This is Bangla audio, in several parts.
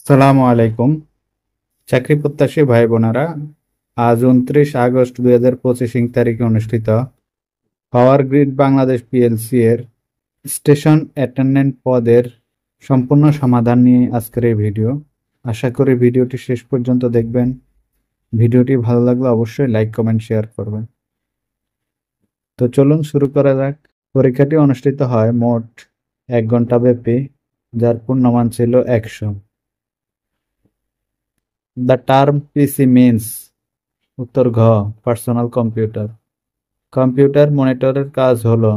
সালামু আলাইকুম। চাকরি প্রত্যাশী ভাই বোনেরা, আজ 29 আগস্ট 2025 তারিখে অনুষ্ঠিত পাওয়ার গ্রিড বাংলাদেশ পিএলসি এর স্টেশন অ্যাটেন্ডেন্ট পদের সম্পূর্ণ সমাধান নিয়ে আজকের এই ভিডিও। আশা করি ভিডিওটি শেষ পর্যন্ত দেখবেন। ভিডিওটি ভালো লাগলে অবশ্যই লাইক কমেন্ট শেয়ার করবেন। তো চলুন শুরু করা যাক। পরীক্ষাটি অনুষ্ঠিত হয় মোট 1 ঘন্টা ব্যাপী, যার পূর্ণমান ছিল 100। The term PC means উত্তর ঘ পার্সোনাল কম্পিউটার। কম্পিউটার মনিটরের কাজ হলো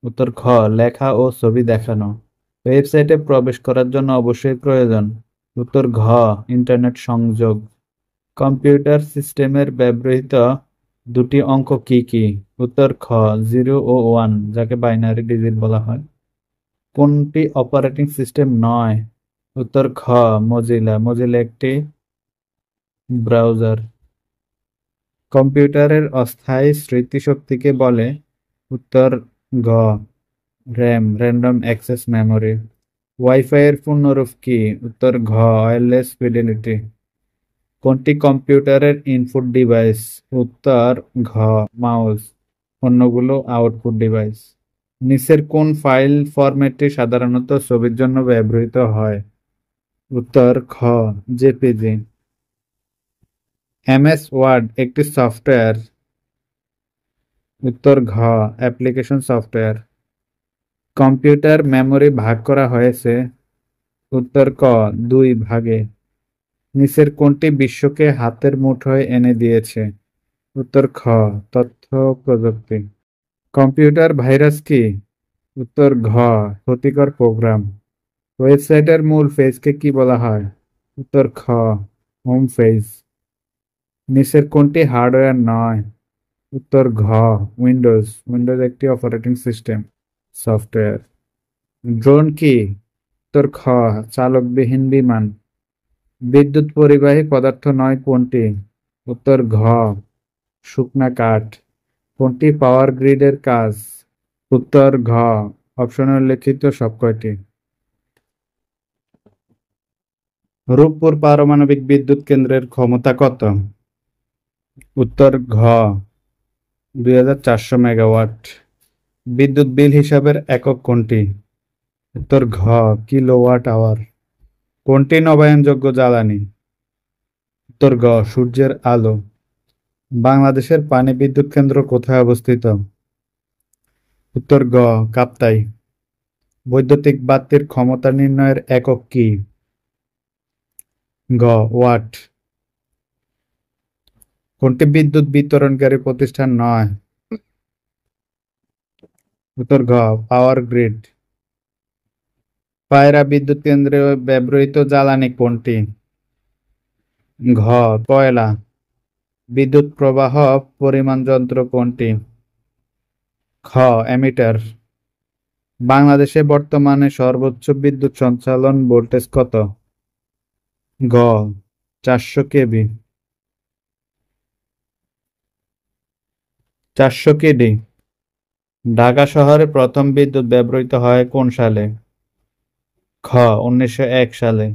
উত্তর খ লেখা ও ছবি দেখানো। ওয়েবসাইটে প্রবেশ করার জন্য অবশ্যই প্রয়োজন উত্তর ঘ ইন্টারনেট সংযোগ। কম্পিউটার সিস্টেমের ব্যবহৃত দুটি অঙ্ক কি কি? উত্তর খ 0 ও 1, যাকে বাইনারি ডিজিট বলা হয়। কোনটি অপারেটিং সিস্টেম নয়? উত্তর খ মজিলা। মজিলা একটি ব্রাউজার। কম্পিউটারের অস্থায়ী স্মৃতিশক্তিকে বলে উত্তর ঘ RAM, random access memory. Wifi এর পূর্ণরূপ কি? উত্তর ঘ ওয়্যারলেস ফিডেলিটি। কোনটি কম্পিউটারের ইনপুট ডিভাইস? উত্তর ঘ মাউস, অন্যগুলো আউটপুট ডিভাইস। নিচের কোন ফাইল ফরম্যাটটি সাধারণত ছবির জন্য ব্যবহৃত হয়? উত্তর খ জেপিজি। এমএস ওয়ার্ড একটি সফটওয়্যার। উত্তর ঘ অ্যাপ্লিকেশন সফটওয়্যার। কম্পিউটার মেমোরি ভাগ করা হয়েছে? উত্তর ক 2 ভাগে। নিচের কোনটি বিশ্বকে হাতের মুঠোয় এনে দিয়েছে? উত্তর খ তথ্য প্রযুক্তি। কম্পিউটার ভাইরাস কি? উত্তর ঘ ক্ষতিকর প্রোগ্রাম। ওয়েবসাইটের মূল পেজকে কি বলা হয়? উত্তর খ হোম পেজ। নিচের কোনটি হার্ডওয়্যার নয়? উত্তর ঘ উইন্ডোজ। উইন্ডোজ একটি অপারেটিং সিস্টেম সফটওয়্যার। ড্রোন কি? উত্তর খ চালকবিহীন বিমান। বিদ্যুৎ পরিবাহী পদার্থ নয় কোনটি? উত্তর ঘ শুকনা কাঠ। কোনটি পাওয়ার গ্রিডের কাজ? উত্তর ঘ অপশনে উল্লেখিত সবকয়টি। রূপপুর পারমাণবিক বিদ্যুৎ কেন্দ্রের ক্ষমতা কত? উত্তর ঘ 2400 মেগাওয়াট। বিদ্যুৎ বিল হিসাবের একক কোনটি? উত্তর ঘ কিলোওয়াট আওয়ার। কোনটি নবায়নযোগ্য জ্বালানি? উত্তর গ সূর্যের আলো। বাংলাদেশের পানি বিদ্যুৎ কেন্দ্র কোথায় অবস্থিত? উত্তর গ কাপ্তাই। বৈদ্যুতিক বাতির ক্ষমতা নির্ণয়ের একক কি? গ ওয়াট। কোনটি বিদ্যুৎ বিতরণকারী প্রতিষ্ঠান নয়? উত্তর ঘ পাওয়ার গ্রিড। পায়রা বিদ্যুৎ কেন্দ্রে ব্যবহৃত জ্বালানি কোনটি? ঘ কয়লা। বিদ্যুৎ প্রবাহ পরিমাণ যন্ত্র কোনটি? খ অ্যামিটার। বাংলাদেশে বর্তমানে সর্বোচ্চ বিদ্যুৎ সঞ্চালন ভোল্টেজ কত? গ 400 কেভি। 400 কেডি। ঢাকা শহরে প্রথম বিদ্যুৎ ব্যবহৃত হয় কোন সালে? খ 1901 সালে।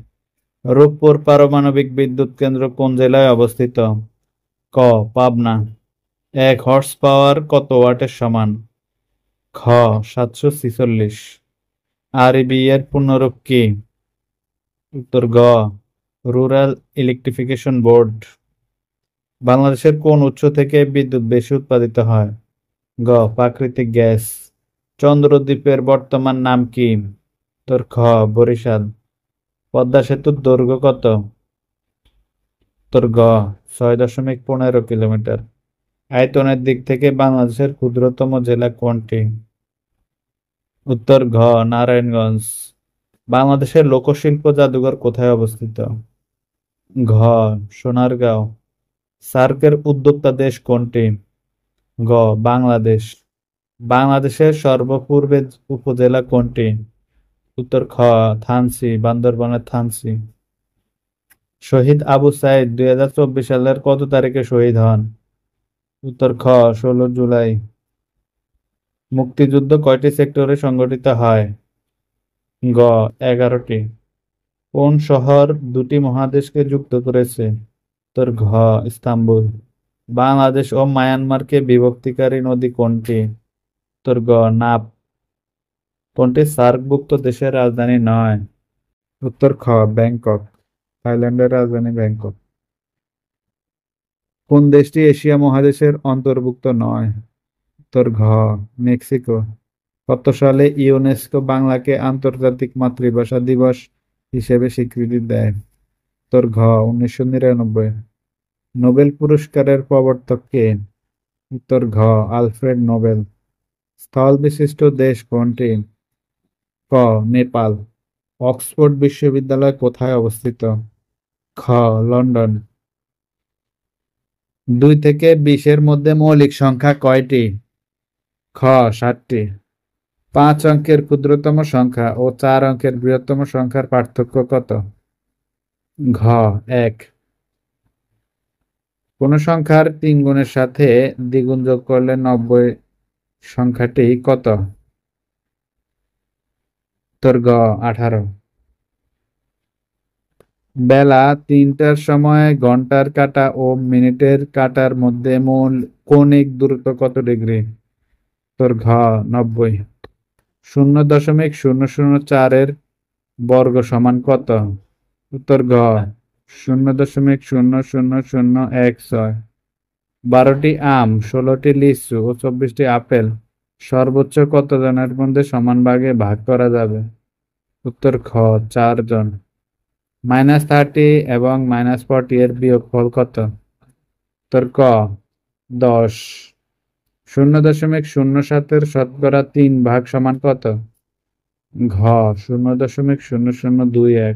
রূপপুর পারমাণবিক বিদ্যুৎ কেন্দ্র কোন জেলায় অবস্থিত? ক পাবনা। 1 হর্স পাওয়ার কত ওয়াটের সমান? খ 746। আরইবি এর পূর্ণরূপ কি? উত্তর গ রুরাল ইলেকট্রিফিকেশন বোর্ড। বাংলাদেশের কোন উৎস থেকে বিদ্যুৎ বেশি উৎপাদিত হয়? গ প্রাকৃতিক গ্যাস। চন্দ্রদ্বীপের বর্তমান নাম কি? উত্তর খ বরিশাল। পদ্মা সেতুর দৈর্ঘ্য কত? উত্তর গ 6.15 কিলোমিটার। আয়তনের দিক থেকে বাংলাদেশের ক্ষুদ্রতম জেলা কোনটি? উত্তর ঘ নারায়ণগঞ্জ। বাংলাদেশের লোকশিল্প জাদুঘর কোথায় অবস্থিত? ঘ সোনারগাঁও। সার্কের উদ্যোক্তা দেশ কোনটি? গ বাংলাদেশ। বাংলাদেশের সর্বপূর্বের উপজেলা কোনটি? উত্তর খ থানচি, বান্দরবানের থানচি। শহীদ আবু সাইদ 2024 সালের কত তারিখে শহীদ হন? উত্তর খ 16 জুলাই। মুক্তিযুদ্ধ কয়টি সেক্টরে সংগঠিত হয়? গ 11টি। কোন শহর দুটি মহাদেশকে যুক্ত করেছে? তোর ঘ ইস্তাম্বুল। বাংলাদেশ ও মায়ানমারকে বিভক্তিকারী নদী কোনটি? তোর গ নাব। কোনটি সার্কভুক্ত দেশের রাজধানী নয়? উত্তর খ ব্যাংকক। থাইল্যান্ডের রাজধানী ব্যাংকক। কোন দেশটি এশিয়া মহাদেশের অন্তর্ভুক্ত নয়? তোর ঘ মেক্সিকো। কত সালে ইউনেস্কো বাংলাকে আন্তর্জাতিক মাতৃভাষা দিবস হিসেবে স্বীকৃতি দেয়? তোর ঘ 1999। নোবেল পুরস্কারের প্রবর্তক কে? উত্তর ঘ আলফ্রেড নোবেল। স্থল বিশিষ্ট দেশ কোনটি? ক নেপাল। অক্সফোর্ড বিশ্ববিদ্যালয় কোথায় অবস্থিত? খ লন্ডন। 2 থেকে 20-এর মধ্যে মৌলিক সংখ্যা কয়টি? খ 7টি। 5 অঙ্কের ক্ষুদ্রতম সংখ্যা ও 4 অঙ্কের বৃহত্তম সংখ্যার পার্থক্য কত? ঘ 1। কোন সংখ্যার 3 গুণের সাথে দ্বিগুণ যোগ করলে 90 সংখ্যাটি কত? তোর গ 18। বেলা 3টার সময় ঘন্টার কাঁটা ও মিনিটের কাঁটার মধ্যে মূল কৌণিক দূরত্ব কত ডিগ্রি? তোর ঘ 90। 0.004-এর বর্গ সমান কত? উত্তর ঘ 0.00016। 12টি আম, 16টি লিচু ও 24টি আপেল সর্বোচ্চ কতজনের মধ্যে সমান ভাগে ভাগ করা যাবে? উত্তর খ 4 জন। -30 এবং -40 এর বিয়োগফল কত? উত্তর ক 10। 0.007-এর শতকরা 3 ভাগ সমান কত? ঘ 0.0021।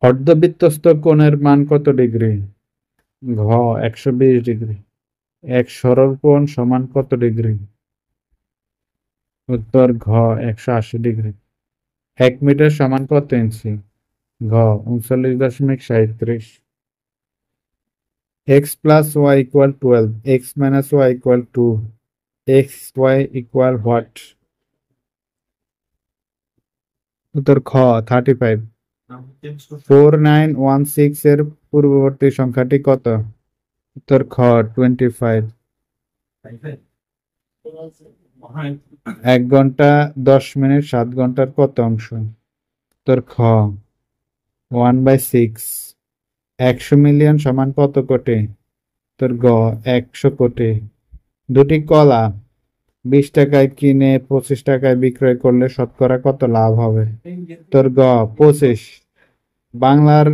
অর্ধবৃত্তস্থ কোণের মান কত ডিগ্রি? ঘ 120 ডিগ্রি। এক সরলকোণ সমান কত ডিগ্রি? উত্তর ঘ 180 ডিগ্রি। 1 মিটার সমান কত ইঞ্চি? ঘ 39.37। x plus y equal 12, x minus y equal 2, x y equal what? উত্তর খ 35। 4916 এর পূর্ববর্তী সংখ্যাটি কত? উত্তর খ 25। 1 ঘন্টা 10 মিনিট 7 ঘন্টার কত অংশ? উত্তর খ 1/6। 100 মিলিয়ন সমান কত কোটি? উত্তর গ 100 কোটি। 2টি কলা 20 টাকায় কিনে 25 টাকায় বিক্রয় করলে শতকরা কত লাভ হবে? উত্তর গ 25। বাংলার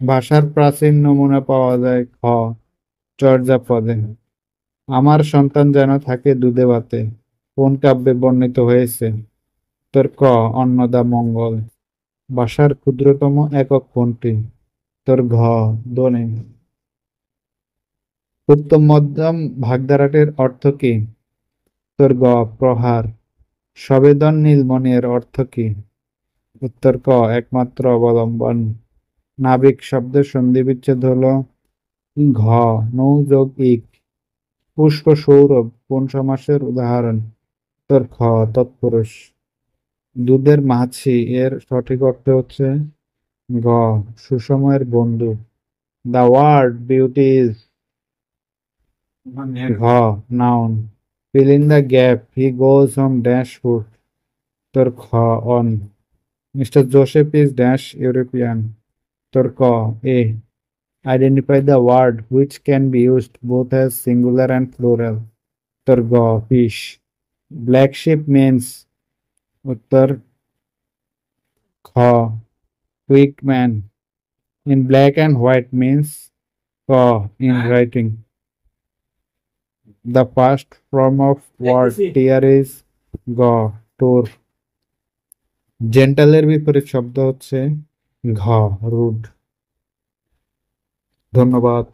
ভাষার প্রাচীন নমুনা পাওয়া যায় খ চর্যাপদে। আমার সন্তান যেন থাকে দুধে ভাতে কোন কাব্যে বর্ণিত হয়েছে? উত্তর ক অন্নদামঙ্গল। ভাষার ক্ষুদ্রতম একক কোনটি? উত্তর ঘ ধ্বনি। উত্তম মধ্যম ভাগধারাটির অর্থ কি? উত্তর গ প্রহার। সবেদন নীলমণি এর অর্থ কি? উত্তর ক একমাত্র অবলম্বন। নাবিক শব্দের সন্ধি বিচ্ছেদ হলো ঘ নৌ যোগ ইক। পুষ্প সৌরভ কোন সমাসের উদাহরণ? উত্তর খ তৎপুরুষ। দুধের মাছি এর সঠিক অর্থ হচ্ছে গ সুসময়ের বন্ধু। দ্য ওয়ার্ড বিউটি ইজ ঘ noun. fill in the gap, he goes home dash foot. উত্তর খ on. Mr. Joseph is dash European. উত্তর ক a. Identify the word which can be used both as singular and plural. উত্তর গ fish. Black sheep means উত্তর খ quick man. In black and white means ক in writing. The first form of word tear is গ tour. জেন্টালের বিপরীত শব্দ হচ্ছে ঘ রুড। ধন্যবাদ।